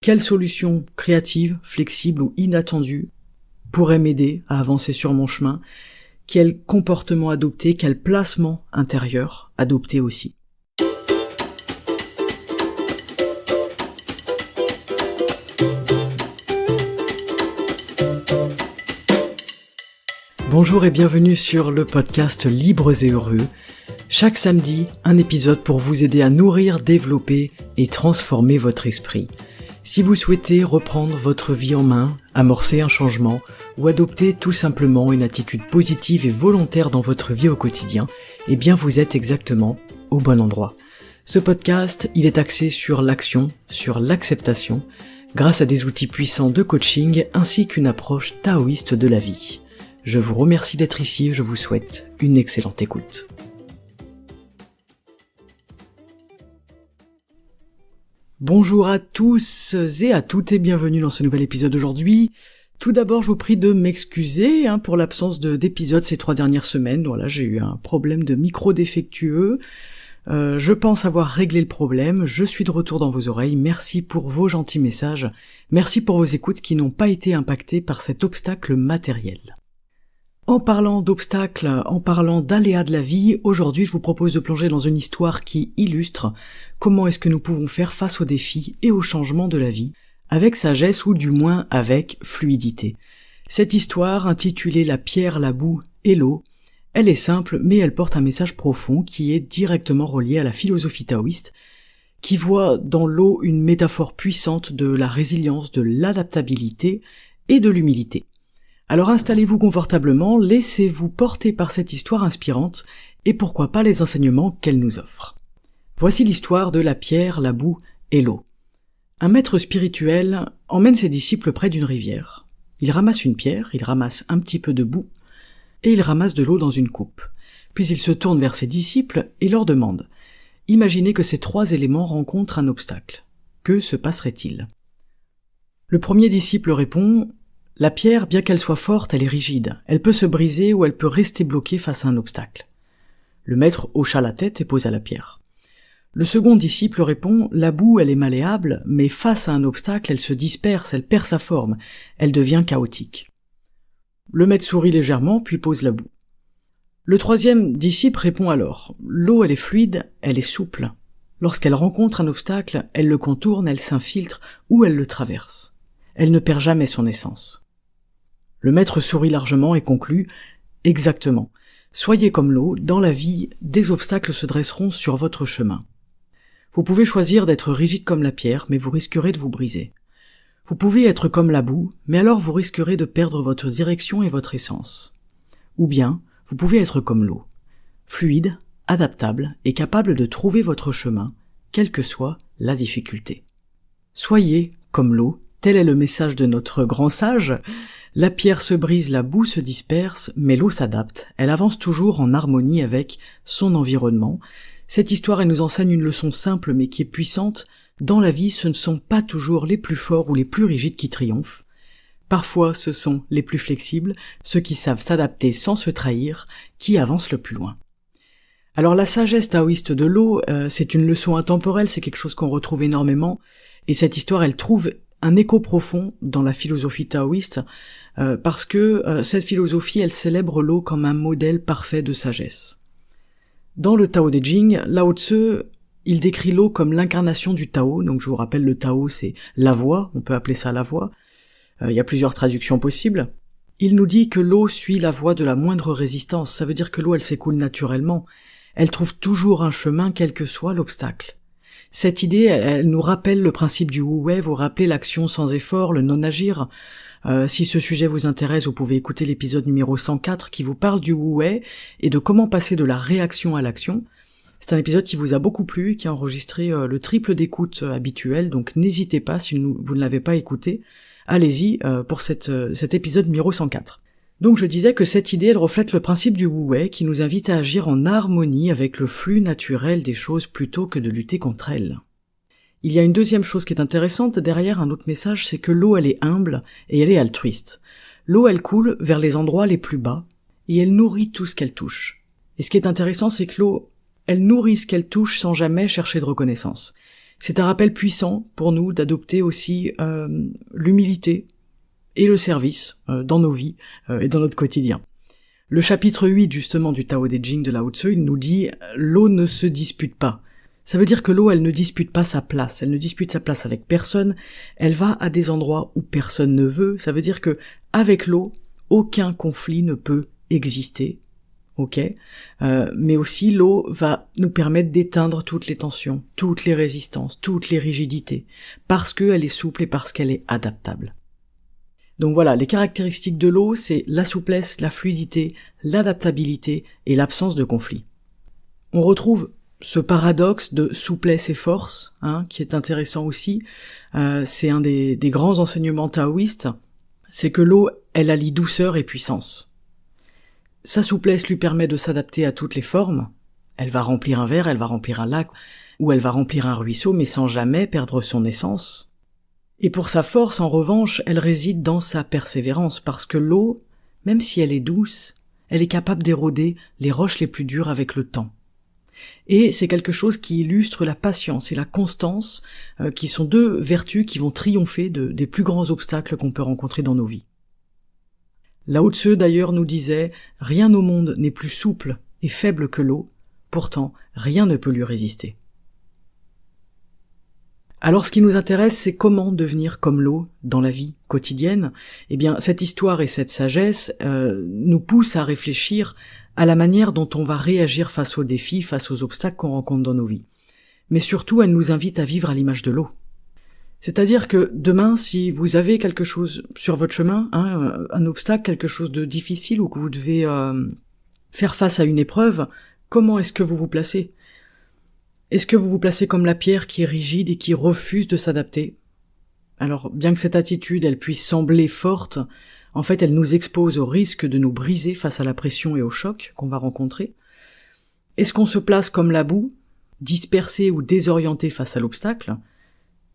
Quelle solution créative, flexible ou inattendue pourrait m'aider à avancer sur mon chemin? Quel comportement adopter? Quel placement intérieur adopter aussi? Bonjour et bienvenue sur le podcast Libres et Heureux. Chaque samedi, un épisode pour vous aider à nourrir, développer et transformer votre esprit. Si vous souhaitez reprendre votre vie en main, amorcer un changement ou adopter tout simplement une attitude positive et volontaire dans votre vie au quotidien, eh bien vous êtes exactement au bon endroit. Ce podcast, il est axé sur l'action, sur l'acceptation, grâce à des outils puissants de coaching ainsi qu'une approche taoïste de la vie. Je vous remercie d'être ici et je vous souhaite une excellente écoute. Bonjour à tous et à toutes et bienvenue dans ce nouvel épisode d'aujourd'hui. Tout d'abord, je vous prie de m'excuser pour l'absence d'épisodes ces 3 dernières semaines. Voilà, j'ai eu un problème de micro défectueux. Je pense avoir réglé le problème. Je suis de retour dans vos oreilles. Merci pour vos gentils messages. Merci pour vos écoutes qui n'ont pas été impactées par cet obstacle matériel. En parlant d'obstacles, en parlant d'aléas de la vie, aujourd'hui je vous propose de plonger dans une histoire qui illustre comment est-ce que nous pouvons faire face aux défis et aux changements de la vie, avec sagesse ou du moins avec fluidité. Cette histoire, intitulée La pierre, la boue et l'eau, elle est simple mais elle porte un message profond qui est directement relié à la philosophie taoïste, qui voit dans l'eau une métaphore puissante de la résilience, de l'adaptabilité et de l'humilité. Alors installez-vous confortablement, laissez-vous porter par cette histoire inspirante et pourquoi pas les enseignements qu'elle nous offre. Voici l'histoire de la pierre, la boue et l'eau. Un maître spirituel emmène ses disciples près d'une rivière. Il ramasse une pierre, il ramasse un petit peu de boue et il ramasse de l'eau dans une coupe. Puis il se tourne vers ses disciples et leur demande « Imaginez que ces 3 éléments rencontrent un obstacle. Que se passerait-il » Le premier disciple répond « La pierre, bien qu'elle soit forte, elle est rigide. Elle peut se briser ou elle peut rester bloquée face à un obstacle. » Le maître hocha la tête et posa la pierre. Le second disciple répond « La boue, elle est malléable, mais face à un obstacle, elle se disperse, elle perd sa forme, elle devient chaotique. » Le maître sourit légèrement, puis pose la boue. Le troisième disciple répond alors « L'eau, elle est fluide, elle est souple. Lorsqu'elle rencontre un obstacle, elle le contourne, elle s'infiltre ou elle le traverse. Elle ne perd jamais son essence. » Le maître sourit largement et conclut « Exactement. Soyez comme l'eau, dans la vie, des obstacles se dresseront sur votre chemin. Vous pouvez choisir d'être rigide comme la pierre, mais vous risquerez de vous briser. Vous pouvez être comme la boue, mais alors vous risquerez de perdre votre direction et votre essence. Ou bien, vous pouvez être comme l'eau, fluide, adaptable et capable de trouver votre chemin, quelle que soit la difficulté. Soyez comme l'eau, tel est le message de notre grand sage. La pierre se brise, la boue se disperse, mais l'eau s'adapte, elle avance toujours en harmonie avec son environnement. Cette histoire, elle nous enseigne une leçon simple mais qui est puissante. Dans la vie, ce ne sont pas toujours les plus forts ou les plus rigides qui triomphent. Parfois, ce sont les plus flexibles, ceux qui savent s'adapter sans se trahir, qui avancent le plus loin. Alors la sagesse taoïste de l'eau, c'est une leçon intemporelle, c'est quelque chose qu'on retrouve énormément, et cette histoire, elle trouve un écho profond dans la philosophie taoïste, parce que cette philosophie, elle célèbre l'eau comme un modèle parfait de sagesse. Dans le Tao Te Ching, Lao Tzu, il décrit l'eau comme l'incarnation du Tao, donc je vous rappelle, le Tao c'est la voie, on peut appeler ça la voie, il y a plusieurs traductions possibles. Il nous dit que l'eau suit la voie de la moindre résistance, ça veut dire que l'eau elle s'écoule naturellement, elle trouve toujours un chemin quel que soit l'obstacle. Cette idée, elle nous rappelle le principe du Wu Wei, vous rappelez l'action sans effort, le non-agir. Si ce sujet vous intéresse, vous pouvez écouter l'épisode numéro 104 qui vous parle du Wu Wei et de comment passer de la réaction à l'action. C'est un épisode qui vous a beaucoup plu, qui a enregistré le triple d'écoute habituel, donc n'hésitez pas, si vous ne l'avez pas écouté, allez-y pour cet épisode numéro 104. Donc je disais que cette idée, elle reflète le principe du Wu Wei qui nous invite à agir en harmonie avec le flux naturel des choses plutôt que de lutter contre elles. Il y a une deuxième chose qui est intéressante derrière un autre message, c'est que l'eau elle est humble et elle est altruiste. L'eau elle coule vers les endroits les plus bas et elle nourrit tout ce qu'elle touche. Et ce qui est intéressant, c'est que l'eau, elle nourrit ce qu'elle touche sans jamais chercher de reconnaissance. C'est un rappel puissant pour nous d'adopter aussi l'humilité et le service dans nos vies et dans notre quotidien. Le chapitre 8 justement du Tao Te Ching de Lao Tzu, il nous dit « L'eau ne se dispute pas ». Ça veut dire que l'eau, elle ne dispute pas sa place, elle ne dispute sa place avec personne, elle va à des endroits où personne ne veut, ça veut dire que avec l'eau, aucun conflit ne peut exister, ok, mais aussi l'eau va nous permettre d'éteindre toutes les tensions, toutes les résistances, toutes les rigidités, parce qu'elle est souple et parce qu'elle est adaptable. Donc voilà, les caractéristiques de l'eau, c'est la souplesse, la fluidité, l'adaptabilité et l'absence de conflit. On retrouve ce paradoxe de souplesse et force, qui est intéressant aussi, c'est un des grands enseignements taoïstes, c'est que l'eau, elle allie douceur et puissance. Sa souplesse lui permet de s'adapter à toutes les formes, elle va remplir un verre, elle va remplir un lac, ou elle va remplir un ruisseau, mais sans jamais perdre son essence. Et pour sa force, en revanche, elle réside dans sa persévérance, parce que l'eau, même si elle est douce, elle est capable d'éroder les roches les plus dures avec le temps. Et c'est quelque chose qui illustre la patience et la constance, qui sont deux vertus qui vont triompher des plus grands obstacles qu'on peut rencontrer dans nos vies. Lao Tzu d'ailleurs nous disait « Rien au monde n'est plus souple et faible que l'eau, pourtant rien ne peut lui résister ». Alors ce qui nous intéresse, c'est comment devenir comme l'eau dans la vie quotidienne. Eh bien, cette histoire et cette sagesse nous poussent à réfléchir à la manière dont on va réagir face aux défis, face aux obstacles qu'on rencontre dans nos vies. Mais surtout, elle nous invite à vivre à l'image de l'eau. C'est-à-dire que demain, si vous avez quelque chose sur votre chemin, un obstacle, quelque chose de difficile, ou que vous devez faire face à une épreuve, comment est-ce que vous vous placez ? Est-ce que vous vous placez comme la pierre qui est rigide et qui refuse de s'adapter ? Alors, bien que cette attitude, elle puisse sembler forte, en fait, elle nous expose au risque de nous briser face à la pression et au choc qu'on va rencontrer. Est-ce qu'on se place comme la boue, dispersé ou désorienté face à l'obstacle ?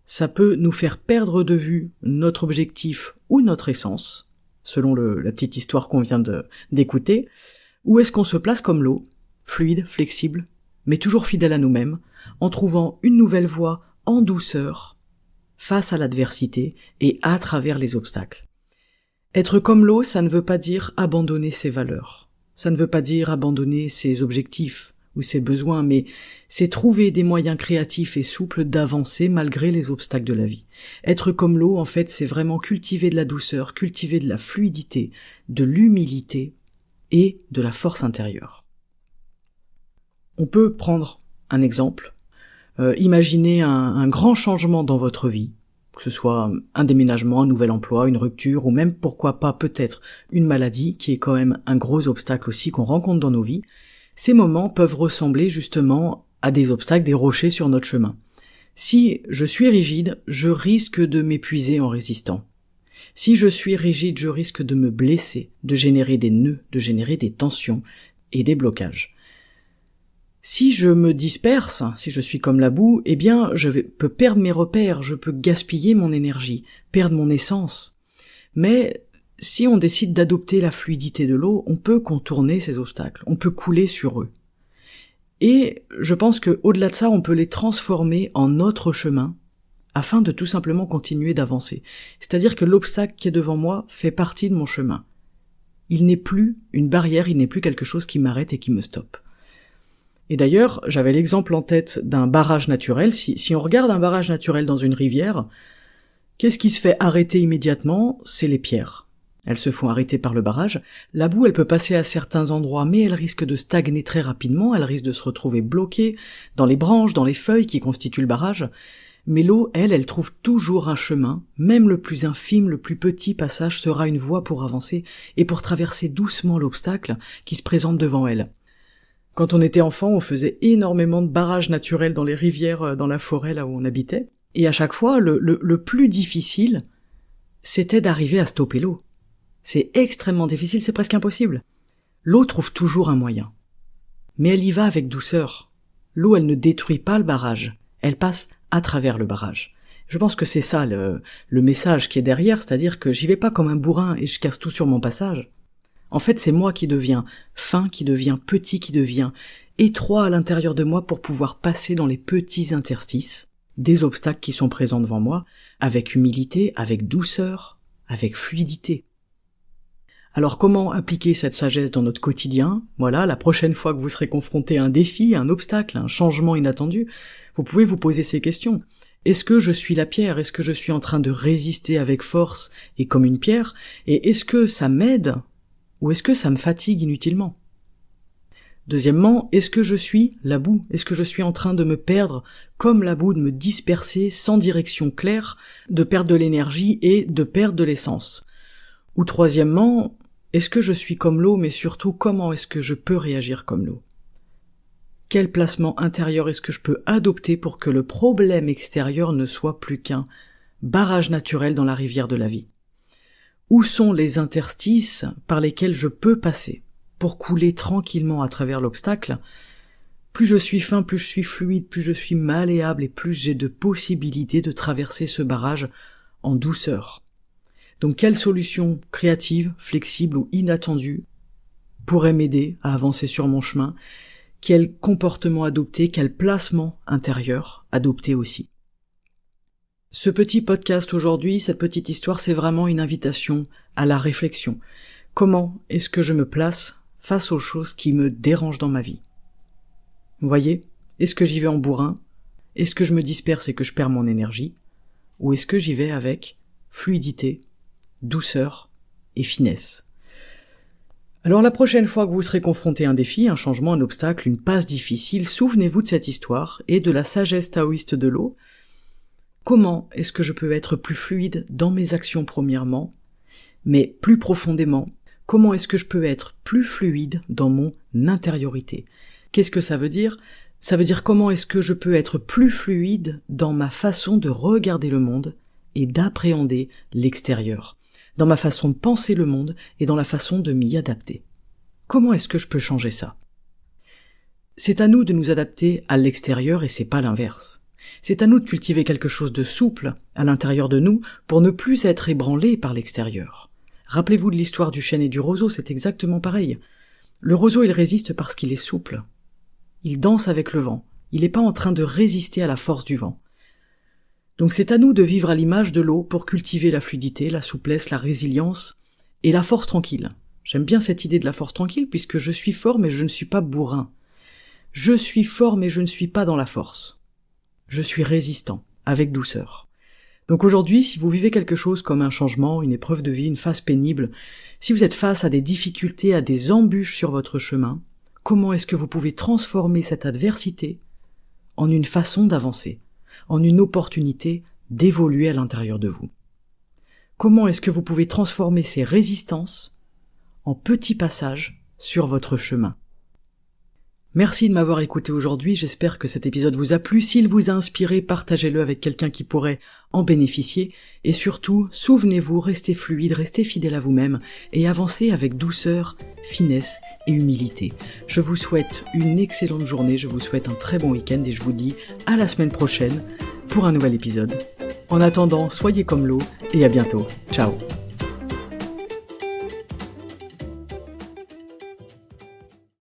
Ça peut nous faire perdre de vue notre objectif ou notre essence, selon la petite histoire qu'on vient d'écouter. Ou est-ce qu'on se place comme l'eau, fluide, flexible, mais toujours fidèle à nous-mêmes, en trouvant une nouvelle voie en douceur, face à l'adversité et à travers les obstacles. Être comme l'eau, ça ne veut pas dire abandonner ses valeurs. Ça ne veut pas dire abandonner ses objectifs ou ses besoins, mais c'est trouver des moyens créatifs et souples d'avancer malgré les obstacles de la vie. Être comme l'eau, en fait, c'est vraiment cultiver de la douceur, cultiver de la fluidité, de l'humilité et de la force intérieure. On peut prendre un exemple. Imaginez un grand changement dans votre vie, que ce soit un déménagement, un nouvel emploi, une rupture, ou même, pourquoi pas, peut-être une maladie, qui est quand même un gros obstacle aussi qu'on rencontre dans nos vies. Ces moments peuvent ressembler justement à des obstacles, des rochers sur notre chemin. Si je suis rigide, je risque de m'épuiser en résistant. Si je suis rigide, je risque de me blesser, de générer des nœuds, de générer des tensions et des blocages. Si je me disperse, si je suis comme la boue, eh bien, peux perdre mes repères, je peux gaspiller mon énergie, perdre mon essence. Mais si on décide d'adopter la fluidité de l'eau, on peut contourner ces obstacles, on peut couler sur eux. Et je pense que au-delà de ça, on peut les transformer en notre chemin, afin de tout simplement continuer d'avancer. C'est-à-dire que l'obstacle qui est devant moi fait partie de mon chemin. Il n'est plus une barrière, il n'est plus quelque chose qui m'arrête et qui me stoppe. Et d'ailleurs, j'avais l'exemple en tête d'un barrage naturel. Si on regarde un barrage naturel dans une rivière, qu'est-ce qui se fait arrêter immédiatement ? C'est les pierres. Elles se font arrêter par le barrage. La boue, elle peut passer à certains endroits, mais elle risque de stagner très rapidement, elle risque de se retrouver bloquée dans les branches, dans les feuilles qui constituent le barrage. Mais l'eau, elle trouve toujours un chemin, même le plus infime, le plus petit passage sera une voie pour avancer et pour traverser doucement l'obstacle qui se présente devant elle. Quand on était enfant, on faisait énormément de barrages naturels dans les rivières, dans la forêt, là où on habitait. Et à chaque fois, le plus difficile, c'était d'arriver à stopper l'eau. C'est extrêmement difficile, c'est presque impossible. L'eau trouve toujours un moyen. Mais elle y va avec douceur. L'eau, elle ne détruit pas le barrage. Elle passe à travers le barrage. Je pense que c'est ça le message qui est derrière, c'est-à-dire que j'y vais pas comme un bourrin et je casse tout sur mon passage. En fait, c'est moi qui deviens fin, qui deviens petit, qui devient étroit à l'intérieur de moi pour pouvoir passer dans les petits interstices des obstacles qui sont présents devant moi, avec humilité, avec douceur, avec fluidité. Alors comment appliquer cette sagesse dans notre quotidien? Voilà, la prochaine fois que vous serez confronté à un défi, un obstacle, un changement inattendu, vous pouvez vous poser ces questions. Est-ce que je suis la pierre? Est-ce que je suis en train de résister avec force et comme une pierre? Et est-ce que ça m'aide ou est-ce que ça me fatigue inutilement? Deuxièmement, est-ce que je suis la boue? Est-ce que je suis en train de me perdre comme la boue, de me disperser sans direction claire, de perdre de l'énergie et de perdre de l'essence? Ou troisièmement, est-ce que je suis comme l'eau, mais surtout comment est-ce que je peux réagir comme l'eau? Quel placement intérieur est-ce que je peux adopter pour que le problème extérieur ne soit plus qu'un barrage naturel dans la rivière de la vie? Où sont les interstices par lesquels je peux passer pour couler tranquillement à travers l'obstacle? Plus je suis fin, plus je suis fluide, plus je suis malléable et plus j'ai de possibilités de traverser ce barrage en douceur. Donc quelle solution créative, flexible ou inattendue pourrait m'aider à avancer sur mon chemin? Quel comportement adopter, quel placement intérieur adopter aussi? Ce petit podcast aujourd'hui, cette petite histoire, c'est vraiment une invitation à la réflexion. Comment est-ce que je me place face aux choses qui me dérangent dans ma vie? Vous voyez? Est-ce que j'y vais en bourrin? Est-ce que je me disperse et que je perds mon énergie? Ou est-ce que j'y vais avec fluidité, douceur et finesse? Alors la prochaine fois que vous serez confronté à un défi, un changement, un obstacle, une passe difficile, souvenez-vous de cette histoire et de la sagesse taoïste de l'eau. Comment est-ce que je peux être plus fluide dans mes actions premièrement, mais plus profondément, comment est-ce que je peux être plus fluide dans mon intériorité? Qu'est-ce que ça veut dire? Ça veut dire comment est-ce que je peux être plus fluide dans ma façon de regarder le monde et d'appréhender l'extérieur, dans ma façon de penser le monde et dans la façon de m'y adapter. Comment est-ce que je peux changer ça? C'est à nous de nous adapter à l'extérieur et c'est pas l'inverse. C'est à nous de cultiver quelque chose de souple à l'intérieur de nous pour ne plus être ébranlés par l'extérieur. Rappelez-vous de l'histoire du chêne et du roseau, c'est exactement pareil. Le roseau, il résiste parce qu'il est souple. Il danse avec le vent. Il n'est pas en train de résister à la force du vent. Donc c'est à nous de vivre à l'image de l'eau pour cultiver la fluidité, la souplesse, la résilience et la force tranquille. J'aime bien cette idée de la force tranquille puisque je suis fort mais je ne suis pas bourrin. Je suis fort mais je ne suis pas dans la force. Je suis résistant, avec douceur. Donc aujourd'hui, si vous vivez quelque chose comme un changement, une épreuve de vie, une phase pénible, si vous êtes face à des difficultés, à des embûches sur votre chemin, comment est-ce que vous pouvez transformer cette adversité en une façon d'avancer, en une opportunité d'évoluer à l'intérieur de vous? Comment est-ce que vous pouvez transformer ces résistances en petits passages sur votre chemin? Merci de m'avoir écouté aujourd'hui, j'espère que cet épisode vous a plu. S'il vous a inspiré, partagez-le avec quelqu'un qui pourrait en bénéficier. Et surtout, souvenez-vous, restez fluide, restez fidèle à vous-même et avancez avec douceur, finesse et humilité. Je vous souhaite une excellente journée, je vous souhaite un très bon week-end et je vous dis à la semaine prochaine pour un nouvel épisode. En attendant, soyez comme l'eau et à bientôt. Ciao.